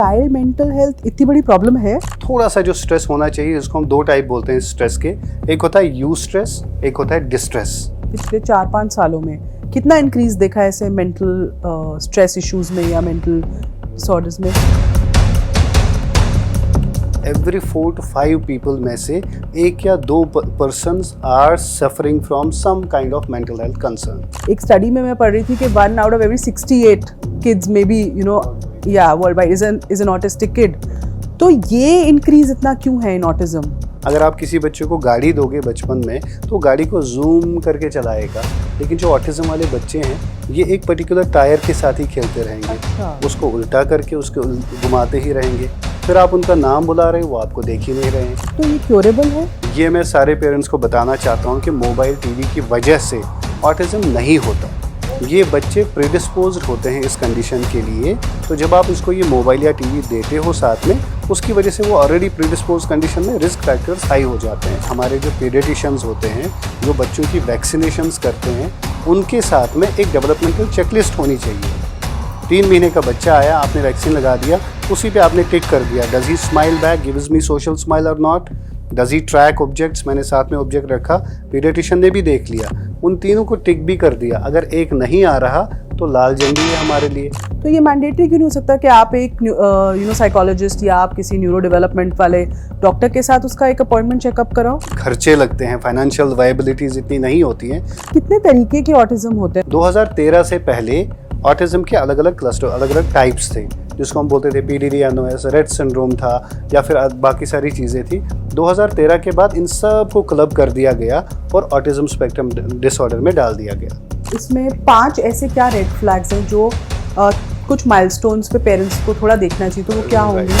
Child mental health इतनी बड़ी problem है? थोड़ा सा जो स्ट्रेस होना चाहिए, इसको हम दो टाइप बोलते हैं स्ट्रेस के। एक होता है यू स्ट्रेस, एक होता है डिस्ट्रेस। पिछले 4-5 सालों में कितना इंक्रीज देखा है ऐसे मेंटल स्ट्रेस इश्यूज में या मेंटल डिसऑर्डर्स में? एवरी 4 to 5 पीपल में से 1 या 2 persons are suffering from some kind of mental health concern. एक स्टडी में मैं पढ़ रही थी कि 1 out of every 68 kids maybe worldwide is an autistic kid. तो ये इंक्रीज इतना क्यों है इन ऑटिज्म? अगर आप किसी बच्चे को गाड़ी दोगे बचपन में तो गाड़ी को जूम करके चलाएगा, लेकिन जो ऑटिज्म वाले बच्चे हैं ये एक पर्टिकुलर टायर के साथ ही खेलते रहेंगे। अच्छा। उसको उल्टा करके उसको घुमाते ही रहेंगे, फिर आप उनका नाम बुला रहे हो वो आपको देख ही नहीं रहे हैं। तो ये क्योरेबल है? ये मैं सारे पेरेंट्स को बताना चाहता हूँ कि मोबाइल टीवी की वजह से ऑटिज्म नहीं होता। ये बच्चे प्रीडिस्पोज्ड होते हैं इस कंडीशन के लिए, तो जब आप इसको ये मोबाइल या टीवी देते हो साथ में, उसकी वजह से वो ऑलरेडी प्रीडिस्पोज कंडीशन में रिस्क फैक्टर्स हाई हो जाते हैं। हमारे जो पीडियाट्रिशियंस होते हैं जो बच्चों की वैक्सीनेशंस करते हैं, उनके साथ में एक डेवलपमेंटल चेकलिस्ट होनी चाहिए। 3 महीने का बच्चा आया, आपने वैक्सीन लगा दिया, उसी पे आपने टिक कर दिया, does he smile back, gives me social smile और not, does he track objects, मैंने साथ में ऑब्जेक्ट रखा, पीडियाट्रिशियन ने भी देख लिया, उन तीनों को टिक भी कर दिया। अगर एक नहीं आ रहा तो लाल झंडी है हमारे लिए। तो ये मैंडेटरी क्यों नहीं हो सकता कि आप एक साइकोलॉजिस्ट या आप किसी न्यूरो डेवलपमेंट वाले डॉक्टर के साथ उसका एक अपॉइंटमेंट चेकअप कराओ? खर्चे लगते हैं, फाइनेंशियल वायबिलिटीज इतनी नहीं होती हैं। कितने तरीके के ऑटिज्म होते हैं? 2013 से पहले ऑटिज्म के अलग अलग क्लस्टर, अलग अलग टाइप्स थे, जिसको हम बोलते थे PDD-NOS, रेट सिंड्रोम था या फिर बाकी सारी चीज़ें थी। 2013 के बाद इन सब को क्लब कर दिया गया और ऑटिज्म स्पेक्ट्रम डिसऑर्डर में डाल दिया गया। इसमें 5 ऐसे क्या रेड फ्लैग्स हैं जो कुछ माइलस्टोन्स पे पेरेंट्स को थोड़ा देखना चाहिए, तो वो क्या होंगे?